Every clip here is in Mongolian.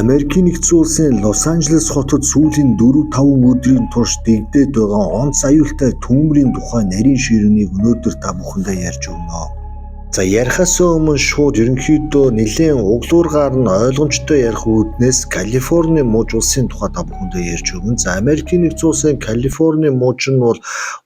Америкийн нэгдсэн улсын Лос Анжелес хотод сүүлийн 4-5 өдрийн турш дэгдээд байгаа онц аюултай түүмрийн тухай нарийн ширүүнийг өнөөдөр та бүхэндээ ярьж өгнө. За ярихаас өмнө шууд ерөнхийдөө нэлээд углуургаар нь ойлгомжтой ярих үүднээс Калифорни муж улсын тухай та бүхэндээ ярьж өгнө. За Америкийн нэгдсэн улсын Калифорни муж нь бол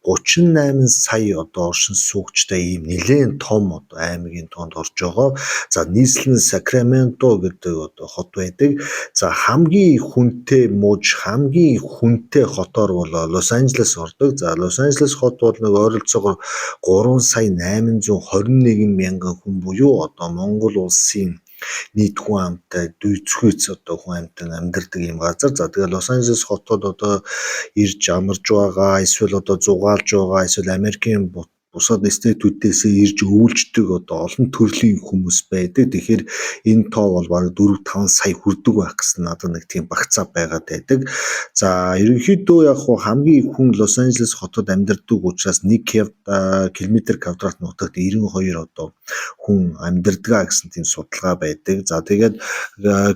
38 сая оршин суугчтай ийм нэлээд том аймгийн тоонд орж байгаа. За нийслэл нь Сакраменто гэдэг хот байдаг. За хамгийн хүнтэй муж, хамгийн хүнтэй хотоор бол Лос Анжелес ордог. За Лос Анжелес хот бол нэг ойролцоогоор 3 сая 821 мянган хүн буюу Монгол улсын нийт хүн амтай дүйцхүйц хүн амтай амьдардаг юм газар. За тэгээ Лос Анжелес хотод ирж амарж байгаа, эсвэл зугаалж байгаа, эсвэл Америкийн бусад стейтүүдээс ирж өвлждөг олон төрлийн хүмүүс байдаг. Тэгэхээр энэ тоо бол бараг 4-5 сая хүрдэг байх гэсэн надад нэг тийм багцаа байгаад байдаг. За ерөнхийдөө яг хамгийн их хүн Лос Анжелес хотод амьдардаг учраас 1 км квадрат нутагт 92 хүн амьдардаг гэсэн тийм судалгаа байдаг. За тэгээд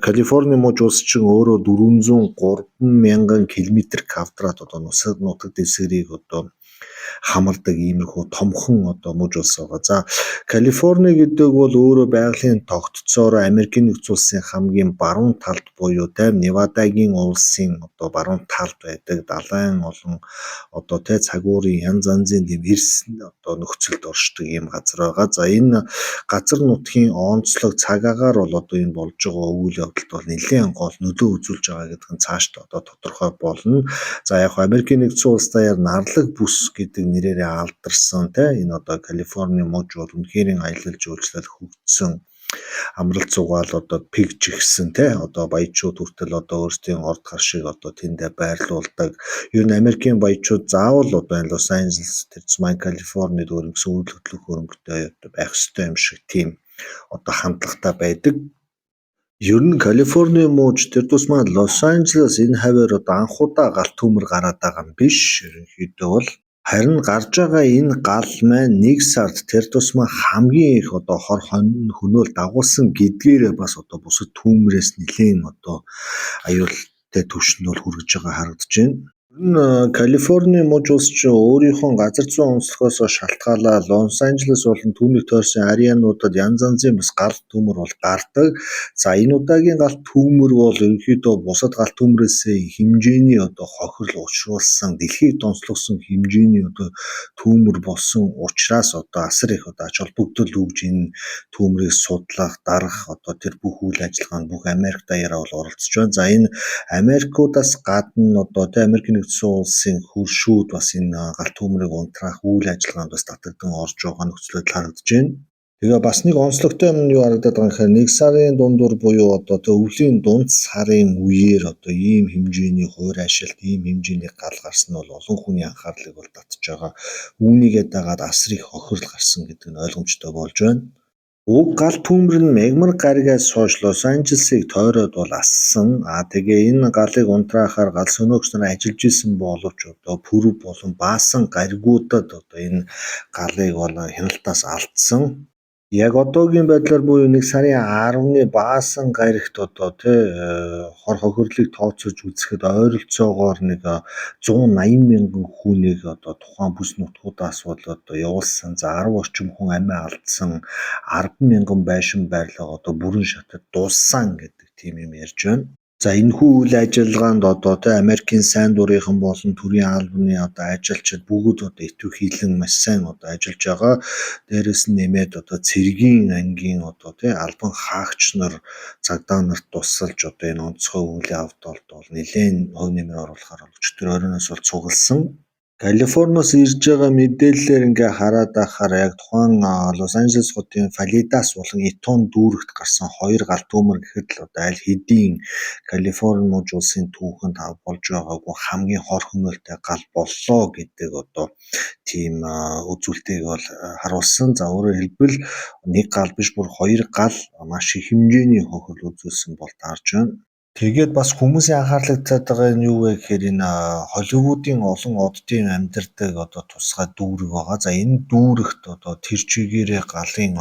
Калифорни муж улс чинь өөрөө 403 мянган км квадрат нутаг дэвсгэрийг хамардаг иймэрхүү томхон муж улс байгаа. За Калифорни гэдэг бол өөрөө байгалийн тогтцоор Америкийн нэгдсэн улсын хамгийн баруун талд буюу Невадагийн улсын баруун талд байдаг. Далайн олон цагуурын янз янзын тийм эрс нөхцөлд оршдог ийм газар байгаа. За энэ газар нутгийн онцлог цаг агаар бол энэ болж байгаа үйл явдалд бол нэлээд гол нөлөө үзүүлж байгаа гэдэг нь цаашдаа тодорхой болно. За яг Америкийн нэгдсэн улс даяар нарлаг бүс гэдэг нэрээрээ алдарсан энэ Калифорни муж бол үнэхээр аялал жуулчлал хөгжсөн амралт зугаал пигж гисэн баячууд хүртэл өөрсдийн орд харшиг тэндээ байрлуулдаг. Ер нь Америкийн баячууд заавал Лос Анжелес, Тэцмайн, Калифорнид өргөсөн үйл хөдлөх хөрөнгөтэй байх ёстой юм шиг тийм хандлагатай байдаг. Ер нь Калифорни муж тэр тусмаа Лос Анжелес энэ хавьар анхудаа галт төмөр гараад байгаа юм биш. Ерөнхийдөө бол харин гарч байгаа энэ гал маань нэг сард тэр тусмаа хамгийн их хор хөнөөл дагуулсан гэдгээрээ бас бусад түүмрээс нэлээд аюултай түвшинд бол хүргэж байгаа харагдаж байна. Калифорни муж улс чинь өөрийнхөө газар зүйн онцлогоос шалтгаалаад Лос Анжелес болон түүнийг тойрсон ариануудад янз янзын бас галт төмөр бол гардаг. За энэ удаагийн галт төмөр бол ерөнхийдөө бусад галт төмрөөс хэмжээний хохирол учруулсан, дэлхийг донслогсон хэмжээний төмөр болсон учраас асар их ач холбогдол өгж энэ төмрийг судлах, дарах тэр бүх үйл ажиллагаанд бүх Америк даяараа бол оролцож байна. За энэ Америкуудаас гадна Америкийн нэгдсэн улсын хөршүүд бас энэ галт төмрийг унтраах үйл ажиллагаанд бас татагдсан орж байгаа нөхцөлөд харагдаж байна. Тэгээ бас нэг онцлогтой юм юу харагдаад байгаа юм гэхээр 1 сарын дундуур буюу өвлийн дунд сарын үеэр ийм хэмжээний хувир ашиглалт, ийм хэмжээний гал гарсан нь бол олон хүний анхаарлыг бол татж байгаа. Үүнийгээ дагаад асар их хохирол гарсан гэдэг нь ойлгомжтой болж байна. Уг гал төмөр нь мягмар гаригаас хойш Лос Анжелесийг тойроод бол ассан. Тэгээ энэ галыг унтраахаар гал сөнөөгч нар ажиллаж исэн боловч пүрэв болон баасан гаригуудад энэ галыг бол хяналтаас алдсан. Яг одоогийн байдлаар буюу 1 сарын 10-ны баасан гаригт хор хохирлыг тооцож үзэхэд ойролцоогоор нэг 180 мянган хүнийг тухайн бүс нутгуудаас бол явуулсан. За 10 орчим хүн амиа алдсан, 10 мянган байшин байрлал бүрэн шатад дууссан гэдэг тийм юм ярьж байна. За энэхүү үйл ажиллагаанд Америкийн сайн дурынхан болон төрийн албаны ажилчид бүгд итвэхийлэн маш сайн ажиллаж байгаа. Дээрээс нь нэмээд цэргийн ангийн албан хаагч нар цагдаа нарт тусалж энэ онцгой үйл явдалд бол нэлээд хөв нэмэр оруулахаар өчтөр оройноос бол цугласан. Калифорниос ирж байгаа мэдээллээр хараад байхаар яг тухайн Лос Анжелес хотын Фалидас болон Итон дүүрэгт гарсан 2 галт төмөр гэхэд л аль хэдийн Калифорни муж улсын түүхэнд болж байгаагүй хамгийн хор хөнөөлтэй гал боллоо гэдэг тийм үзүүлэлтийг бол харуулсан. За өөрөөр хэлбэл 1 гал биш бүр 2 гал маш их хэмжээний хохирол үзүүлсэн бол таарж байна. Тэгээд бас хүмүүсийн анхаарлыг татаад байгаа нь юу вэ гэхээр энэ Холливуудын олон оддын амьдардаг тусгай дүүрэг байгаа. За энэ дүүрэгт тэр чигээрээ галын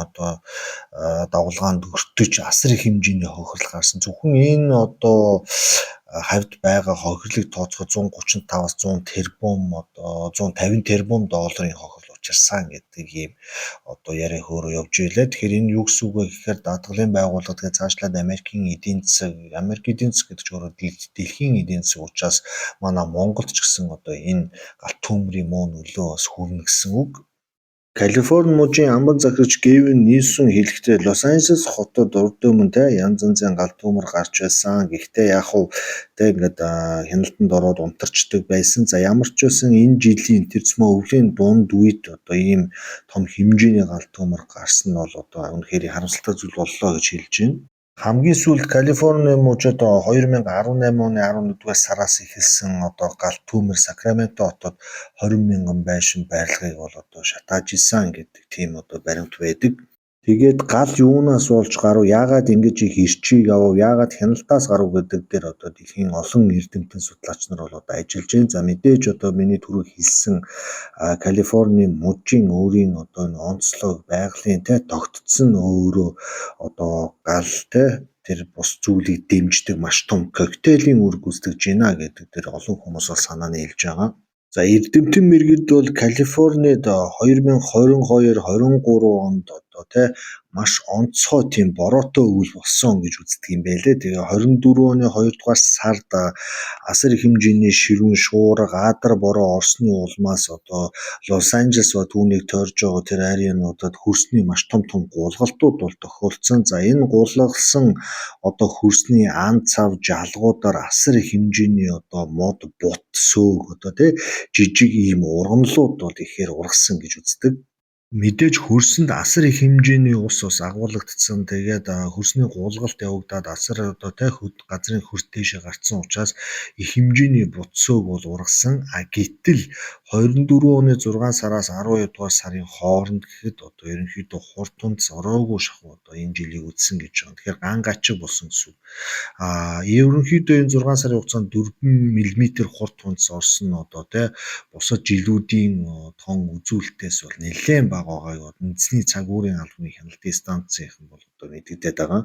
дагуулгаанд өртөж асар их хэмжээний хохирол гарсан. Зөвхөн энэ хавьд байгаа хохирлыг тооцоход 135-аас 100 тэрбум 150 тэрбум долларын хохирол учирсан гэдэг ийм яриа хөөрөө явж байлаа. Тэгэхээр энэ юу гэсэн үг вэ гэхээр даатгалын байгууллага тэгээд цаашлаад Америкийн эдийн засаг гэдэг чинь өөрөө дэлхийн эдийн засаг учраас манай Монголд ч гэсэн энэ галт төмрийн муу нөлөө бас хүрнэ гэсэн үг. Калифорни мужийн амбан захирагч Гэвин Ньюсом хэлэхдээ Лос Анжелес хотод урд өмнө янз янзын галт төмөр гарч байсан. Гэхдээ ингээд хяналтанд ороод унтарчдаг байсан. За ямар ч байсан энэ жилийн тэр цөмөө өвлийн дунд үед ийм том хэмжээний галт төмөр гарсан нь бол үнэхээр харамсалтай зүйл боллоо гэж хэлж байна. Хамгийн сүүлд Калифорни мужид 2018 оны 11-р сараас эхэлсэн галт төмөр Сакраменто хотод 20 мянган байшин барилгыг бол шатааж исэн гэдэг тийм баримт байдаг. Тэгээд гал юунаас болж гарав, яагаад ингэж их ирчийг авав, яагаад хяналтаас гарав гэдэг дээр дэлхийн олон эрдэмтэн судлаач нар бол ажиллаж байна. За мэдээж миний түрүү хэлсэн Калифорни мужийн өөрийн энэ онцлог байгалийн тогтцсон өөрөө гал тэр бус зүйлийг дэмждэг маш том коктейлийн үр гүйцэтгэж байна гэдэг дээр олон хүмүүс бол санаа нийлж байгаа. За эрдэмтэн мэргэд бол Калифорнид 2022-23 онд маш онцгой тийм бороотой өвөл болсон гэж үздэг юм байлээ. Тэгээ 24 оны 2 дугаар сард асар их хэмжээний ширүүн шуурга, адар бороо орсны улмаас Лос Анжелес ба түүнийг тойрж байгаа тэр ариануудад хөрсний маш том гулгалтууд бол тохиолдсон. За энэ гулгалсан хөрсний ан цав жалгуудаар асар их хэмжээний мод бут сөөг жижиг ийм ургамлууд бол ихээр ургасан гэж үздэг. Мэдээж хөрсөнд асар их хэмжээний ус бас агуулгдсан. Тэгээд хөрсний гулгалт явагдаад асар газрын хөрс дээшээ гарцсан учраас их хэмжээний бутсөөг бол ургасан. Гэтэл 24 оны 6 сараас 12 дугаар сарын хооронд гэхэд ерөнхийдөө хурд тундс ороогүй шахуу энэ жилийг үзсэн гэж байна. Тэгэхээр ган гачиг болсон гэсэн. Ерөнхийдөө энэ 6 сарын хугацаанд 4 мм хурд тундс орсон нь бусад жилүүдийн тон үзүүлэлтээс бол нэлээд бага байгааг үндэсний цаг уурын албаны хяналтын станцийнхан бол мэдэгдээд байгаа.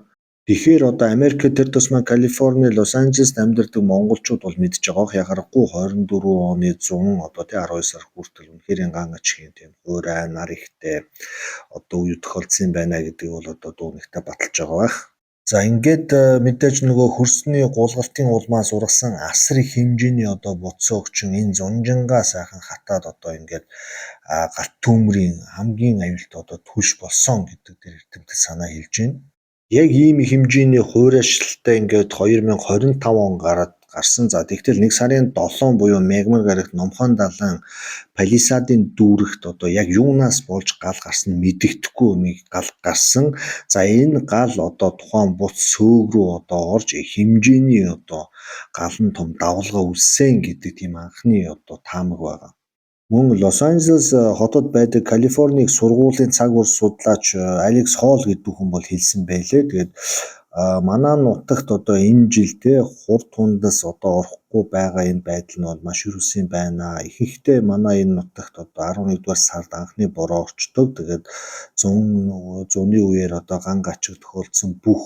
Тэгэхээр Америкт тэр тусмаа Калифорни, Лос Анжелест амьдардаг монголчууд бол мэдж байгаа. Яхахгүй 24 оны 100 12 сар хүртэл үнэхээр ган ачгийн тийм хуурай нар ихтэй үе тохиолдсон байна гэдэг бол дуунагтай баталж байгаа байх. За ингээд мэдээж нөгөө хөрсний гулгалтын улмаас ургасан асар их хэмжээний буцаагчин энэ зунжингаа сайхан хатаад ингээд галт төмрийн хамгийн аюулт түлш болсон гэдэг дээр эрдэмтэд санаа хэлж байна. Яг ийм их хэмжээний хуурайшилтай ингээд 2025 он гарсан. За тэгтэл 1 сарын 7 буюу Мегмар гарагт Номхон далайн Палисадын дүүрэгт яг юунаас болж гал гарсан мэдэгдэхгүй нэг гал гарсан. За энэ гал тухайн бут сөөг рүү орж хэмжээний галан том давалгаа үүссэн гэдэг тийм анхны таамаг байгаа. Мөн Лос Анжелес хотод байдаг Калифорник сургуулийн цаг ур судлаач Алекс Холл гэдэг хүн бол хэлсэн байлээ. Тэгээд манай нутагт энэ жилдээ хурд тундас орохгүй байгаа энэ байдал нь бол маш өрөвсөн байна. Ихэнхдээ манай энэ нутагт 11-р сард анхны бороо орчдог. Тэгээд зуны үеэр ган гачиг тохиолдсон бүх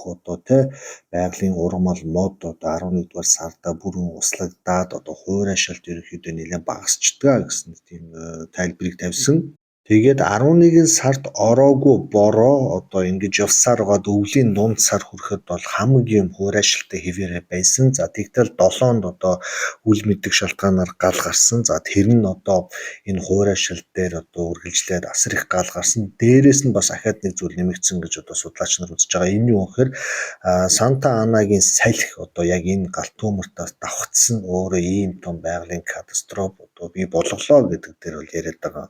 байгалийн ургамал мод 11-р сарда бүрэн услагдаад хуурайшилт ерөнхийдөө нэлээд багасчдаг гэсэн тийм тайлбарыг тавьсан. Тэгээд 11 сард ороогүй бороо ингэж явсаар байгаад өвлийн дунд сар хүрэхэд бол хамгийн хуурайшилтай хэвээр байсан. За тэгтэл 7-нд үл мэддэг шалтгаанаар гал гарсан. За тэр нь энэ хуурайшилт дээр үргэлжлээд асар их гал гарсан. Дээрээс нь бас ахаад нэг зүйл нэмэгдсэн гэж судлаач нар үзэж байгаа. Энэ юу гэхээр Санта Анагийн салхи яг энэ галт төмөртөөс давхцсан өөрөө ийм том байгалийн катастроф бий болголоо гэдэг дээр бол яриад байгаа.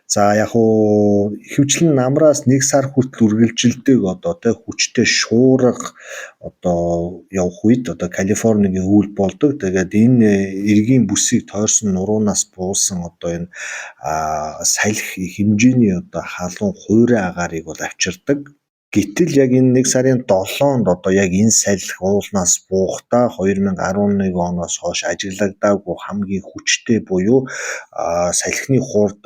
За яг ихэвчлэн намраас 1 сар хүртэл үргэлжилдэг хүчтэй шуурга явах үед Калифорнигийн өвөл болдог. Тэгээд энэ эргийн бүсийг тойрсон нуруунаас буусан энэ салхи хэмжээний халуун хуурай агаарыг бол авчирдаг. Гэтэл яг энэ 1 сарын 7-нд одоо яг энэ салхи уулнаас буухдаа 2011 оноос хойш ажиглагдаагүй хамгийн хүчтэй буюу салхины хурд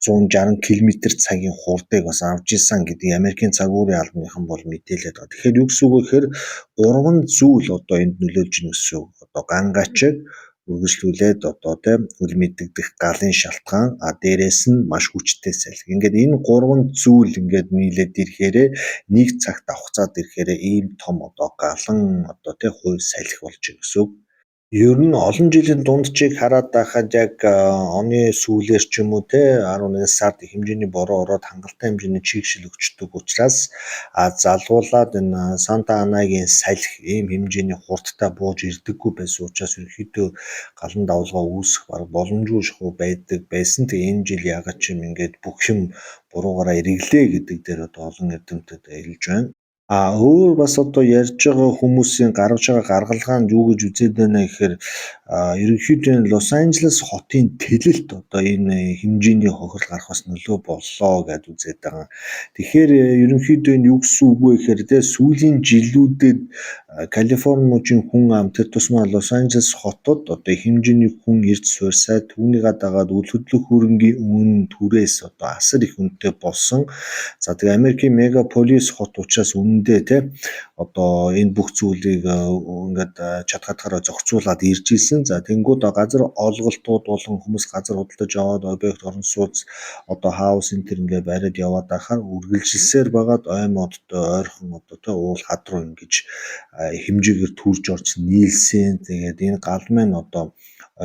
160 км/цагийн хурдыг бас авж исэн гэдгийг Америкийн цагуурийн албаныхан бол мэдээлээд байна. Тэгэхээр юу гэсэн үг вэ гэхээр 3 зүйл одоо энд нөлөөлж байна гэсэн үг. Одоо гангайчиг үргэлжлүүлээд одоо тийм үл мэддэгдэх галын шалтгаан дээрээс нь маш хүчтэй салхи. Ингээд энэ 3 зүйл ингээд нийлээд ирэхээр нэг цагт давхцаад ирэхээр ийм том одоо галан одоо тийм хууль салхи болж байгаа гэсэн үг. Ер нь олон жилийн дундчийг хараад байхад яг оны сүүлээр ч юм уу те 11 сард хэмжээний бороо ороод хангалттай хэмжээний чигшил өгчдөг учраас залгуулад энэ Санта Анагийн салхи ийм хэмжээний хурдтай бууж ирдэггүй байсан учраас ерөнхийдөө галан давлгаа үүсэх баг боломжгүй шахуу байдаг байсан. Тэгээ энэ жил ягаад ч юм ингээд бүх юм буруугаараа эргэлээ гэдэг дээр одоо олон эрдэмтэд хэлж байна. Өөр бас одоо ярьж байгаа хүмүүсийн гаргаж байгаа гаргалгаанд юу гэж үзээд байна гэхээр ерөнхийдөө Лос Анжелес хотын төлөлт одоо энэ хэмжээний хохирол гарах бас нөлөө боллоо гэж үзээд байгаа. Тэгэхээр ерөнхийдөө энэ юу гэсэн үг вэ гэхээр те сүүлийн жилүүдэд Калифорни мужийн хүн ам тэр тусмаа Лос Анжелес хотод одоо хэмжээний хүн ирж суурьсаа түүнийгээ дагаад үл хөдлөх хөрөнгийн үнэ түрээс одоо асар их үнэтэй болсон. За тэгээ Америкийн мегаполис хот учраас үнэндээ те одоо энэ бүх зүйлийг ингээд чадхатаараа зохицуулаад ирж исэн. За тэнгууд газар олголтууд болон хүмүүс газар худалдаж аваад объект орон сууц одоо хаус энэ төр ингээд бариад яваад байхаар үргэлжилсээр байгаад ой модтой ойрхон одоо те уул хад руу ингэж хэмжээгээр төрж орж нийлсэн. Тэгээд энэ гал маань одоо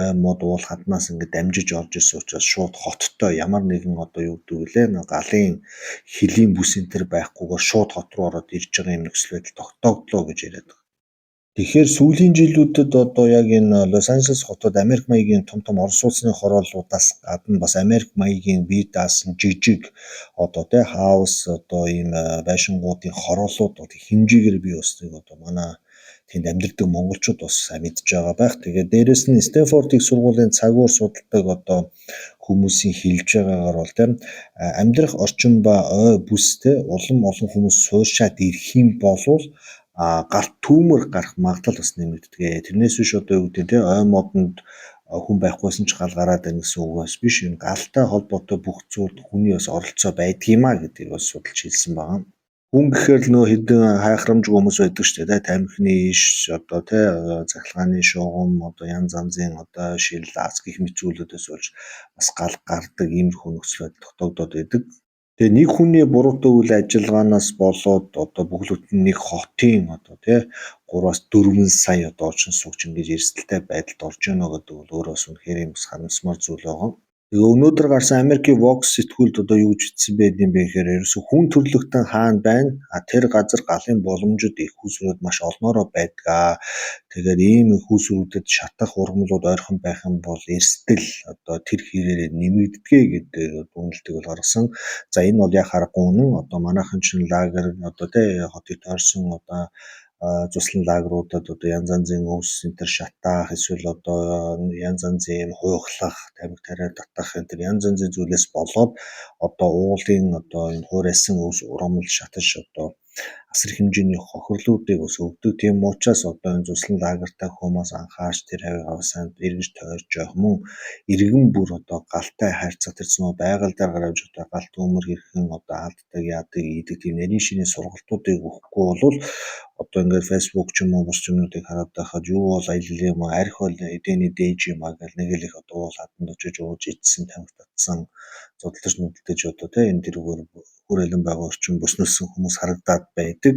ой мод уул хаднаас ингээд дамжиж орж исэн учраас шууд хоттой ямар нэгэн одоо юу гэдэг вэ галын хөлийн бүс энэ төр байхгүйгээр шууд хот руу ороод ирж байгаа юм нөхцөл байдал тогтоогдлоо гэж яриад байгаа. Тэгэхээр сүүлийн жилүүдэд одоо яг энэ Лос Анжелес хотод Америк маягийн том орон сууцны хорооллуудаас гадна бас Америк маягийн бие даасан жижиг одоо тий хаус одоо ийм байшингуудын хорооллууд хэмжээгээр бий болсныг одоо манай тэнд амьдардаг монголчууд бас мэдж байгаа байх. Тэгээд дээрэс нь Стэнфорд их сургуулийн цагуур судалдаг одоо хүмүүсийн хэлж байгаагаар бол тийм амьдрах орчин ба ой бүстэй улам олон хүмүүс суурьшаад ирэх юм болвол галт түүмэр гарах магадлал бас нэмэгддэг. Тэрнээс биш одоо юу гэдэг те ой модонд хүн байхгүйсэн ч гал гараад байна гэсэн үг бас биш. Энэ галтай холбоотой бүх зүйл хүний бас оролцоо байдаг юм а гэдгийг бас судалж хэлсэн байгаа. Хүн гэхээр л нөө хэдэн хайхрамжгүй хүмүүс байдаг шүү дээ. Тамхины иш одоо те цахилгааны шугам одоо янз янзын одоо шил лац гэх мэт зүйлүүдээс болж бас гал гардаг иймэрхүү нөхцөл байдал тогтоогдоод байдаг. Тэгээ нэг хүний буруутай үйл ажиллагаанаас болоод одоо бүглбүтэн нэг хотын одоо тий 3-аас 4 сая одоо орчин суугч ингэж эрсдэлтэй байдалд орж ийнө гэдэг бол өөрөөс үнэхээр юм харамсмар зүйл байгаа. Тэгээ өнөөдөр гарсан Америкийн Vox сэтгүүлд одоо юу гэж хэлсэн байд юм бэ гэхээр ерөөсө хүн төрлөختөн хаана байна? Тэр газар галын боломжит их хүүсрүүд маш олноороо байдаг. Тэгээд ийм их хүүсрүүдэд шатах ургамлууд ойрхон байх юм бол эрсдэл одоо тэр хэрээрээ нэмэгддэгэ гэдэг үнэлтийг бол гаргасан. За энэ бол яг харахгүй үнэн. Одоо манайхан чинь лагер одоо тий хотыг тойрсон одоо цуслан лагеруудад одоо янз янзын өвс центр шатаах эсвэл одоо янз янзын хуйхлах, тамхи тариа татах энэ төр янз янзын зүйлээс болоод одоо уулын одоо энэ хуурайсан өвс ургамал шатаж одоо асар хэмжээний хохирлуудыг бас өгдөг. Тийм учраас одоо энэ цуслан лагертай хүмүүс анхаарч тэр хавийг авсанд эргэж тойрч явах мөн иргэн бүр одоо галтай харьцах тэрсэн байгаль дээр гарч одоо галт өмөр хэрхэн одоо алддаг яадаг ийдэг тийм нарийн шинийн сургалтуудыг өгөхгүй бол одоо ингээд Facebook ч юм уу бус юмнуудыг хараад байхад юу бол аялал юм арх бол эдэний дээж юм а гэл нэг л их одоо уул хатанд очиж ууж идсэн тамхи татсан зодтолж нүдэлж одоо тийм энэ тэрүүгээр хүрээлэн байгаа орчин бүснэлсэн хүмүүс харагдаад байдаг.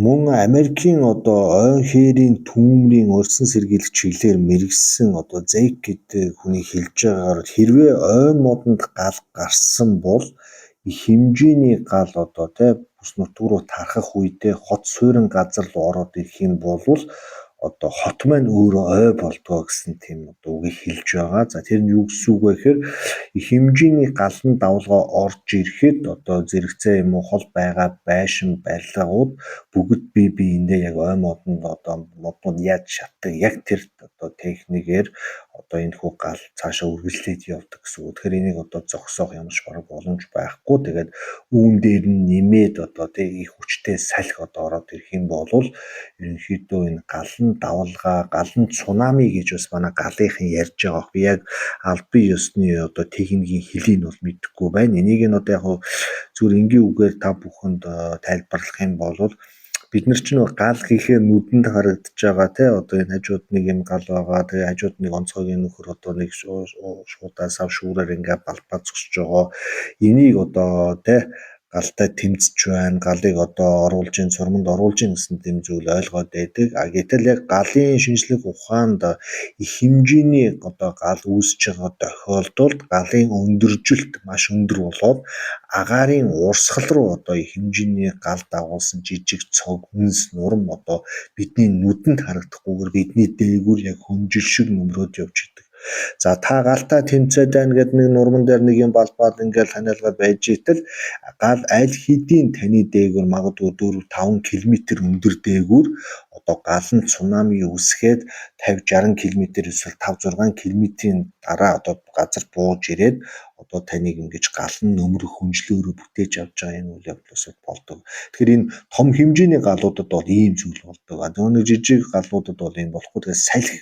Мөн Америкийн одоо ойн хээрийн түүмрийн урьдсан сэргийлэх чиглэлээр мэрэгсэн одоо Зейк гэдэг хүний хэлж байгаагаар хэрвээ ойн модонд гал гарсан бол их хэмжээний гал одоо тий бус нутг руу тархах үедээ хот суурин газар руу ороод ирэх юм бол одоо хот маань өөрөө ой болдгоо гэсэн тийм одоо үгийг хэлж байгаа. За тэр нь юу гэсэн үг вэ гэхээр их хэмжээний галан давлгаа орж ирэхэд одоо зэрэгцээ юм уу хол байгаа байшин барилгууд бүгд биеиндээ яг ой модонд одоо модууд яаж шатдаг яг тэр одоо техникээр одоо энэ хүү гал цаашаа үргэлжлээд явдаг гэсэн үг. Тэгэхээр энийг одоо зогсоох ямарч бараг боломж байхгүй. Тэгээд үүн дээр нь нэмээд одоо тий их хүчтэй салхи одоо ороод ирэх юм бол ерөнхийдөө энэ галан давалгаа, галан цунами гэж бас манай галынхан ярьж байгаа. Би яг албан ёсны одоо техникийн хэлийг нь бол мэдэхгүй байна. Энийг нь одоо яг зүгээр энгийн үгээр та бүхэнд тайлбарлах юм бол бид нар ч нэг гал гэхээр нүдэнд харагдаж байгаа тий одоо энэ хажууд нэг юм гал байгаа. Тэгээ хажууд нэг онцгойн нөхөр одоо нэг шуудаа сав шүүрээр ингээ балбаа зогсож байгаа. Энийг одоо тий галтай тэмцэж байна. Галыг одоо оруулж ин сурманд оруулж ин гэсэн тийм зүйл ойлгоод байдаг. Гэтэл яг галын шинжлэх ухаанд их хэмжээний одоо гал үүсэж байгаа тохиолдолд галын өндөржилт маш өндөр болоод агаарын урсгал руу одоо их хэмжээний гал дагуулсан жижиг цог үнс нурам одоо бидний нүдэнд харагдахгүйгээр бидний дээгүүр яг хөмжил шиг нөмрөөд явж идэг. За та галтай тэмцээд байна гэд нэг нурман дээр нэг юм балбаад ингээл ханиалгаад байж итэл гал аль хэдийн таны дээгүүр магадгүй 4-5 км өндөр дээгүүр одоо галан цунами үсгээд 50-60 км эсвэл 5-6 км-ийн дараа одоо газар бууж ирээд одоо таныг ингэж галан нөмрөх хүнжлөөрөө бүтээж авч байгаа энэ үйл явдлаас болдог. Тэгэхээр энэ том хэмжээний галуудад бол ийм зүйл болдог. Нөгөө жижиг галуудад бол энэ болохгүй. Тэгэхээр салхи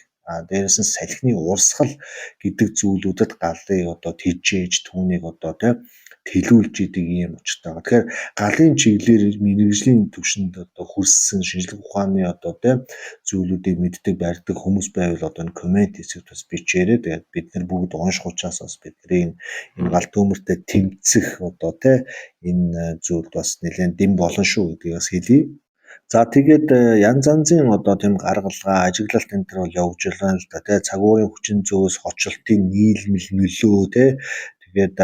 дээрээс нь салхины урсгал гэдэг зүйлүүдэд галыг одоо тэжээж түүнийг одоо тэлүүлж идэг юм учиртай. Тэгэхээр галын чиглэлээр мэрэгжлийн түвшинд одоо хүрсэн шинжлэх ухааны одоо зүйлүүдийг мэддэг барьдаг хүмүүс байвал одоо энэ коммент хэсэгт бас бичээрэй. Тэгээд бид нар бүгд унших учраас бас бидний энэ гал төмөртэй тэмцэх одоо энэ зүйл бас нэлээд дэм болон шүү гэдгийг бас хэлье. За тэгээд янз янзын одоо тийм гаргалгаа, ажиглалт энэ төр бол явж байна л да. Цагуурийн хүчин зөөс, хоцролтын нийлмэл нөлөө тэгээд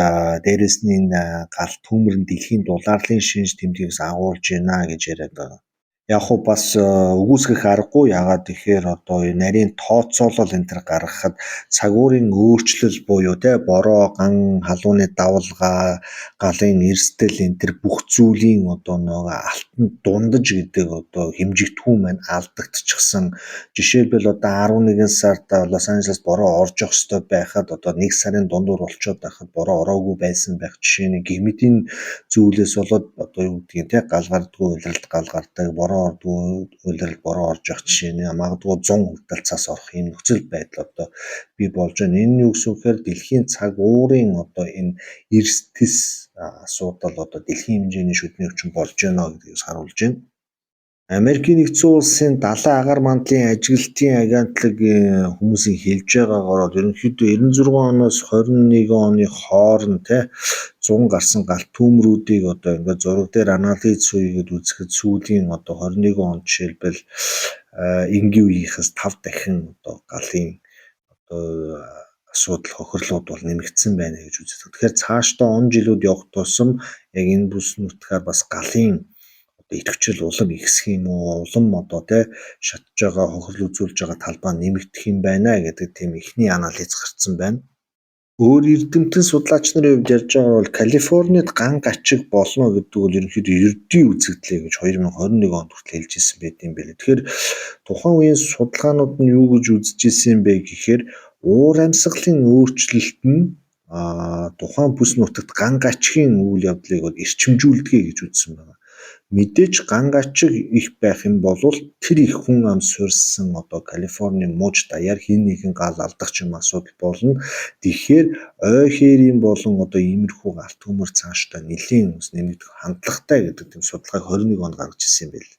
дээрэс нь энэ гал төмөр нь дэлхийн дулаарлын шинж тэмдгээс агуулж байна гэж яриад байгаа. Яг хуу бас үгүйсгэх аргагүй. Яагаад тэгэхээр одоо нарийн тооцоолол энэ төр гаргахад цагуурийн өөрчлөл буюу бороо, ган, халууны давалгаа, галын эрсдэл энэ төр бүх зүйлийн одоо нөгөө алтан дундаж гэдэг одоо хэмжигдэхүүн маань алдагдчихсан. Жишээлбэл одоо 11 сард Лос Анжелес бороо орж явах ёстой байхад одоо 1 сарын дундуур болчиход байхад бороо ороогүй байсан байх жишээний гэгмитийн зүйлээс болоод одоо юу гэдгийг гал гардгүй уйлралд гал гардаг, бороо ордгүй уйлралд бороо орж явах жишээний магадгүй 100 хүртэл орох юм нөхцөл байдал одоо бий болж байна. Энэ юу гэсэн үгээр дэлхийн цаг уурын одоо энэ эрсдэс асуудал одоо дэлхийн хэмжээний шүдний өвчин болж байна гэдгээс харуулж байна. Америкийн нэгдсэн улсын далайн агаар мандлын ажиглалтын агентлаг хүмүүсийн хэлж байгаагаар ерөнхийдөө 96 оноос 21 оны хооронд 100 гарсан галт төмрүүдийг одоо ингээд зураг дээр анализ хийгээд үзэхэд сүүлийн одоо 21 он жишээлбэл энгийн үеийнхээс 5 дахин одоо галын одоо асуудал хохирлууд бол нэмэгдсэн байна гэж үздэг. Тэгэхээр цаашдаа он жилүүд явах тусам яг энэ бүс нутгаар бас галын идэвхжил улам ихсэх юм уу, улам одоо шатж байгаа, хохирол үзүүлж байгаа талбай нэмэгдэх юм байна гэдэг тийм ихний анализ гарсан байна. Өөр эрдэмтэн судлаач нарын хувьд ярьж байгаа бол Калифорнид ган гачиг болно гэдэг бол ерөнхийдөө ердийн үзэгдлээ гэж 2021 онд хүртэл хэлж ирсэн байт юм байна. Тэгэхээр тухайн үеийн судалгаанууд нь юу гэж үзэж ирсэн бэ гэхээр уур амьсгалын өөрчлөлт нь тухайн бүс нутагт ган гачгийн үйл явдлыг эрчимжүүлдэг гэж үзсэн байна. Мэдээж ган гачиг их байх юм бол тэр их хүн ам суурьсан одоо Калифорни мууж даяар хин нэгэн гал алдах юм асуудал болно. Тэгэхээр ой хээрийн болон одоо иймэрхүү гал төмөр цаашдаа нэлийн ус нэмэгдэх хандлагатай гэдэг тийм судалгааг 21 онд гаргаж ирсэн юм байна.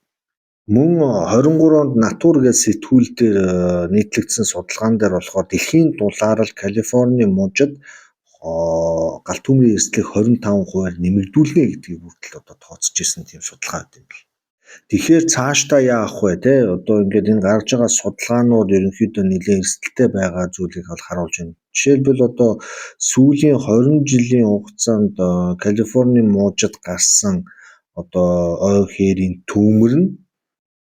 Мөн 23 онд Натур гэж сэтгүүл дээр нийтлэгдсэн судалгаан дээр болохоор дэлхийн дулаарал Калифорни мужид гал төмрийн эрсдлийг 25% нэмэгдүүлнэ гэдгийг бүртэл одоо тооцож ирсэн тийм судалгаа байт юм байна. Тэгэхээр цаашдаа яах вэ одоо ингээд энэ гарч байгаа судалгаанууд ерөнхийдөө нэлээд эрсдэлтэй байгаа зүйлийг бол харуулж байна. Жишээлбэл одоо сүүлийн 20 жилийн хугацаанд Калифорни мужид гарсан одоо ой хээрийн төмөр нь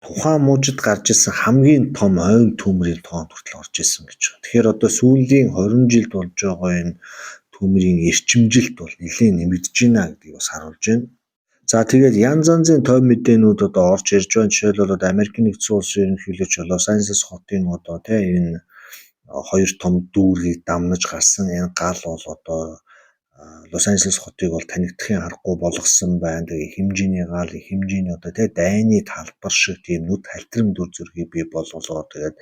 тухайн мужид гарч ирсэн хамгийн том ойн төмрийн тоонд хүртэл орж исэн гэж байна. Тэгэхээр одоо сүүлийн 20 жилд болж байгаа энэ төмрийн эрчимжилт бол нэлээд нэмэгдэж байна гэдгийг бас харуулж байна. За тэгээд янз янзын той мэдээнүүд одоо орж ирж байна. Жишээлбэл Америкийн нэгдсэн улсын ерөнхийлөгч Лос Анжелес хотын одоо энэ хоёр том дүүргийг дамнаж гарсан энэ гал бол одоо Лос Анжелес хотыг бол танигдахын аргагүй болгосон байна. Тэгээ хэмжээний гал, хэмжээний одоо тий дайны талбар шиг тийм нүд халтран дүр зургийг бий болголоо. Тэгээд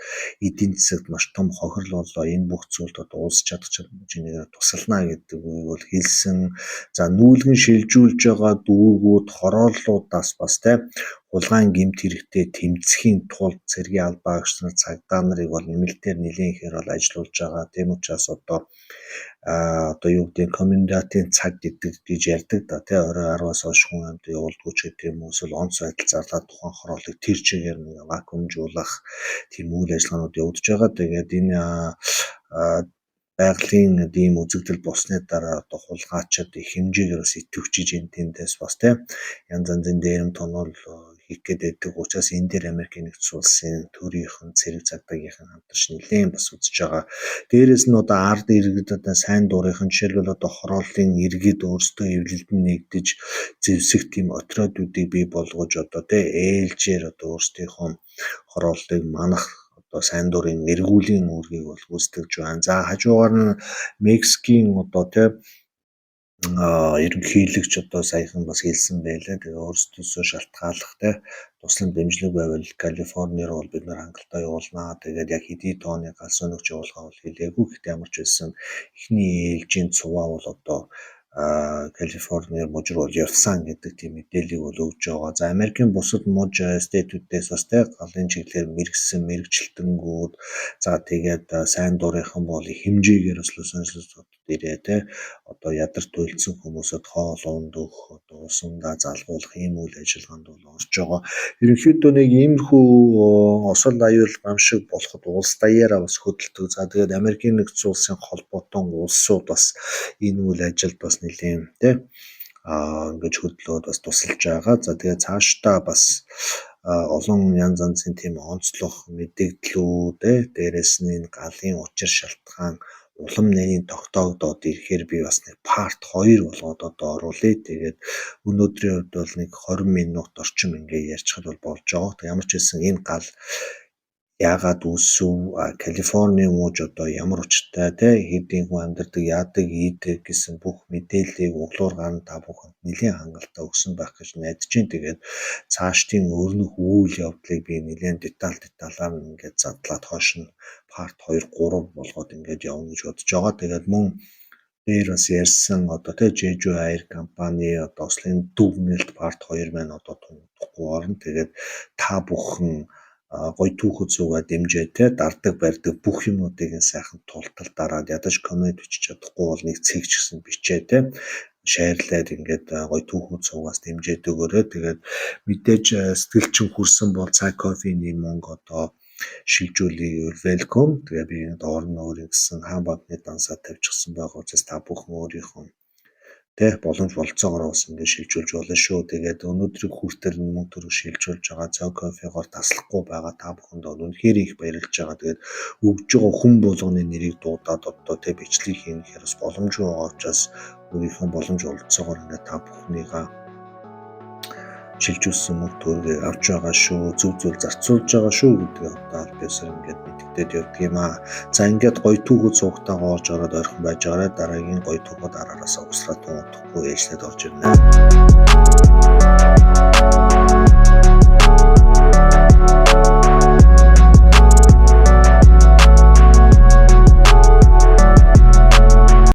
эдийн засагт маш том хохирол боллоо. Энэ бүх зүйлд одоо улс чадах хэмжээгээр тусална гэдэг үгийг бол хэлсэн. За нүүлгэн шилжүүлж байгаа дүүргүүд, хорооллуудаас бас тий хулгайн гэмт хэрэгтэй тэмцэхийн тулд цэргийн албаа агч нар, цагдаа нарыг бол нэмэлтээр нэлээд ихээр бол ажиллуулж байгаа. Тийм учраас одоо юу гэдэг комендантын цаг гэдэг гэж ярьдаг да тий орой 10-аас хойш хүн амьд явуулдаггүй ч гэдэг юм уу эсвэл онц байдал зарлаад тухайн хорооллыг тэр чигээр нэг вакуумжуулах тийм үйл ажиллагаанууд явагдаж байгаа. Тэгээд энэ байгалийн ийм үзэгдэл болсны дараа одоо хулгайчид их хэмжээгээр бас идэвхжиж тэндээс бас тий янз янзын дээрэм тонол хийх гээд байдаг учраас энэ дээр Америкийн нэгдсэн улсын төрийнхэн цэрэг цагдаагийнхан хамтарч нэлээд бас үзэж байгаа. Дээрээс нь одоо ард иргэд одоо сайн дурынхан жишээлбэл одоо хорооллын иргэд өөрсдөө эвлэлдэн нэгдэж зэвсэх тийм отрядуудыг бий болгож одоо тий ээлжээр одоо өөрсдийнхөө хорооллыг манах одоо сайн дурын эргүүлийн үүргийг бол гүйцэтгэж байна. За хажуугаар нь Мексикийн одоо тий ерөнхийлөгч одоо саяхан бас хэлсэн байлаа. Тэгээ өөрсдөөсөө шалтгааллах тий туслан дэмжлэг байвал Калифорни руу бид нар хангалттай явуулнаа. Тэгээд яг хэдий тооны галс өнөгч явуулгаа бол хэлээгүй. Гэхдээ ямар ч байсан эхний ээлжийн цуваа бол одоо Калифорнир мужир бол явсан гэдэг тийм мэдээллийг бол өгж байгаа. За Америкийн бусад муж стейтүүдээс бас тий галын чиглэлээр мэрэгсэн мэрэгчлэлтэнгүүд за тэгээд сайн дурынхан бол хэмжээгээр бас Лос Анжелес хотод ирээ тий одоо ядар туйлдсан хүмүүсэд хоол ундах одоо усандаа залгуулах ийм үйл ажиллагаанд бол орж байгаа. Ерөнхийдөө нэг иймэрхүү осол аюул гамшиг болоход улс даяараа бас хөдөлдөг. За тэгээд Америкийн нэгдсэн улсын холбоотон улсууд бас энэ үйл ажилд бас нэлийн тий ингэж хөдлөөд бас тусалж байгаа. За тэгээд цаашдаа бас олон янз янзын тийм онцлог мэдээллүүд дээрээс нь энэ галын учир шалтгаан улам нэрийн тогтоогдоод ирэхээр би бас нэг part 2 болгоод одоо оруулъя. Тэгээд өнөөдрийн хувьд бол нэг 20 минут орчим ингээ ярьчихад бол болж байгаа. Тэг ямар ч хэлсэн энэ гал яагаад үүсв? Калифорни мууж одоо ямар учиртай тий хэдийн хүн амьдардаг яадаг ийдэг гэсэн бүх мэдээллийг углуур гарна та бүхэнд нэлийн хангалттай өгсөн байх гэж найдаж байна. Тэгээд цаашдын өрнөх үйл явдлыг би нэлийн деталаар ингээд задлаад хойш нь part 2 3 болгоод ингээд явна гэж бодож байгаа. Тэгээд мөн дээр бас ярьсан одоо тий Jeju Air компани одоо Ослын дүгнэлт part 2 маань одоо тунхдахгүй орно. Тэгээд та бүхэн гоё түүхэд суугаад дэмжээ те дардаг барьдаг бүх юмнуудыг сайхан тултал дараад ядаж коммент бичиж чадахгүй бол нэг цэг ч гэсэн бичээ те шеэрлээд ингээд гоё түүхэд суугаас дэмжээд өгөөрэй. Тэгээд мэдээж сэтгэлчин хүрсэн бол цай кофений мөнгө одоо шилжүүлээ welcome. Тэгээ би доор нь өөр гэсэн хаан банкны дансаа тавьчихсан байгаа учраас та бүхэн өөрийнхөө тэ боломж болцоогоор бас ингэ шилжүүлж болно шүү. Тэгээд өнөөдрийг хүртэл мөнгө төрөг шилжүүлж байгаа цай кофегоор таслахгүй байгаа та бүхэнд үнэхээр их баярлж байгаа. Тэгээд өгж байгаа хүн болгоны нэрийг дуудаад одоо тэ бичлэг хийхээр бас боломжгүй байгаа учраас өөрийнхөө боломж олцоогоор ингэ та бүхнийгаа шилжүүлсэн мөнгө төрөгийг авч байгаа шүү. Зөв зөв зарцуулж байгаа шүү гэдгийг одоо аль биесээр ингээд мэддэгдээд явдаг юм аа. За ингээд гоё түүхэд цугтайгаа орж ороод ойрхон байж байгаарай. Дараагийн гоё түүхэд араараасаа услаад тунхдахгүй ээжлээд орж ирнэ.